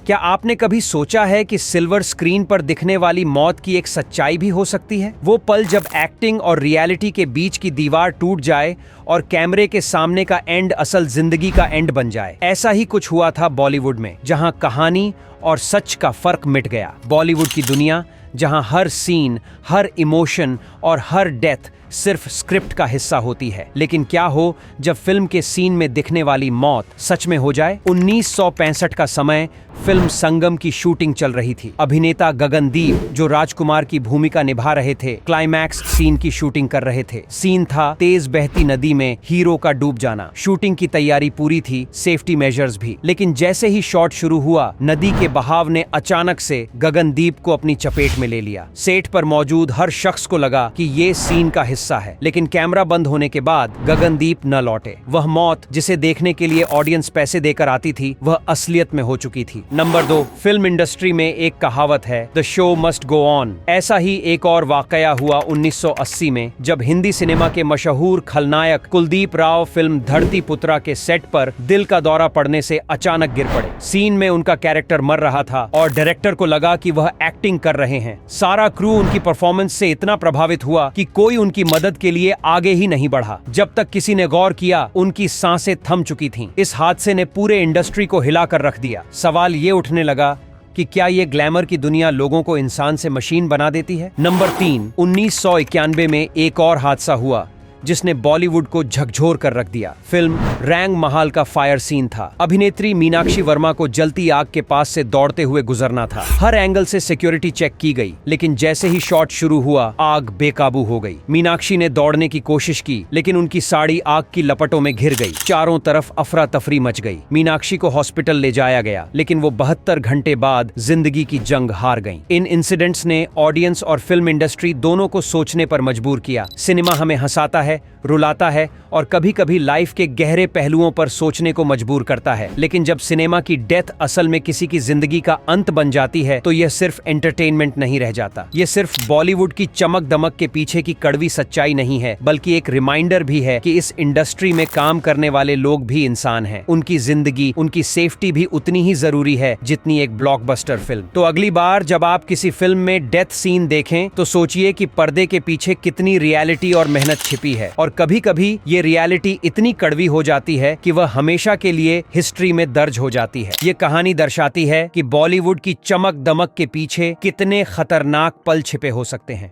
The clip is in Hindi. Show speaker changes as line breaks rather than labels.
क्या आपने कभी सोचा है कि सिल्वर स्क्रीन पर दिखने वाली मौत की एक सच्चाई भी हो सकती है? वो पल जब एक्टिंग और रियलिटी के बीच की दीवार टूट जाए और कैमरे के सामने का एंड असल जिंदगी का एंड बन जाए। ऐसा ही कुछ हुआ था बॉलीवुड में, जहां कहानी और सच का फर्क मिट गया। बॉलीवुड की दुनिया जहां हर सीन, हर इमोशन और हर डेथ सिर्फ स्क्रिप्ट का हिस्सा होती है। लेकिन क्या हो जब फिल्म के सीन में दिखने वाली मौत सच में हो जाए? 1965 का समय, फिल्म संगम की शूटिंग चल रही थी। अभिनेता गगनदीप, जो राजकुमार की भूमिका निभा रहे थे, क्लाइमैक्स सीन की शूटिंग कर रहे थे। सीन था तेज बहती नदी में हीरो का डूब जाना। शूटिंग की तैयारी पूरी थी, सेफ्टी मेजर्स भी। लेकिन जैसे ही शॉट शुरू हुआ, नदी के बहाव ने अचानक से गगनदीप को अपनी चपेट में ले लिया। सेट पर मौजूद हर शख्स को लगा कि ये सीन का हिस्सा है, लेकिन कैमरा बंद होने के बाद गगनदीप न लौटे। वह मौत जिसे देखने के लिए ऑडियंस पैसे देकर आती थी, वह असलियत में हो चुकी थी। नंबर 2, फिल्म इंडस्ट्री में एक कहावत है, the show must go on. ऐसा ही एक और वाकया हुआ 1980 में, जब हिंदी सिनेमा के मशहूर खलनायक कुलदीप राव फिल्म धरती पुत्रा के सेट पर दिल का दौरा पड़ने से अचानक गिर पड़े। सीन में उनका कैरेक्टर मर रहा था और डायरेक्टर को लगा कि वह एक्टिंग कर रहे हैं। सारा क्रू उनकी परफॉर्मेंस से इतना प्रभावित हुआ कि कोई उनकी मदद के लिए आगे ही नहीं बढ़ा। जब तक किसी ने गौर किया, उनकी सांसें थम चुकी थीं। इस हादसे ने पूरे इंडस्ट्री को हिलाकर रख दिया। सवाल ये उठने लगा कि क्या ये ग्लैमर की दुनिया लोगों को इंसान से मशीन बना देती है? नंबर 3, 1991 में एक और हादसा हुआ जिसने बॉलीवुड को झकझोर कर रख दिया। फिल्म रैंग महाल का फायर सीन था। अभिनेत्री मीनाक्षी वर्मा को जलती आग के पास से दौड़ते हुए गुजरना था। हर एंगल से सिक्योरिटी चेक की गई, लेकिन जैसे ही शॉट शुरू हुआ, आग बेकाबू हो गई। मीनाक्षी ने दौड़ने की कोशिश की, लेकिन उनकी साड़ी आग की लपटों में घिर गई। चारों तरफ अफरा तफरी मच गई। मीनाक्षी को हॉस्पिटल ले जाया गया, लेकिन वो 72 घंटे बाद जिंदगी की जंग हार गईं। इन इंसिडेंट्स ने ऑडियंस और फिल्म इंडस्ट्री दोनों को सोचने पर मजबूर किया। सिनेमा हमें हंसाता है, रुलाता है और कभी कभी लाइफ के गहरे पहलुओं पर सोचने को मजबूर करता है। लेकिन जब सिनेमा की डेथ असल में किसी की जिंदगी का अंत बन जाती है, तो यह सिर्फ एंटरटेनमेंट नहीं रह जाता। यह सिर्फ बॉलीवुड की चमक दमक के पीछे की कड़वी सच्चाई नहीं है, बल्कि एक रिमाइंडर भी है कि इस इंडस्ट्री में काम करने वाले लोग भी इंसान हैं। उनकी जिंदगी, उनकी सेफ्टी भी उतनी ही जरूरी है जितनी एक ब्लॉकबस्टर फिल्म। तो अगली बार जब आप किसी फिल्म में डेथ सीन देखें, तो सोचिए कि पर्दे के पीछे कितनी रियलिटी और मेहनत छिपी है। और कभी कभी ये रियलिटी इतनी कड़वी हो जाती है कि वह हमेशा के लिए हिस्ट्री में दर्ज हो जाती है। ये कहानी दर्शाती है कि बॉलीवुड की चमक दमक के पीछे कितने खतरनाक पल छिपे हो सकते हैं।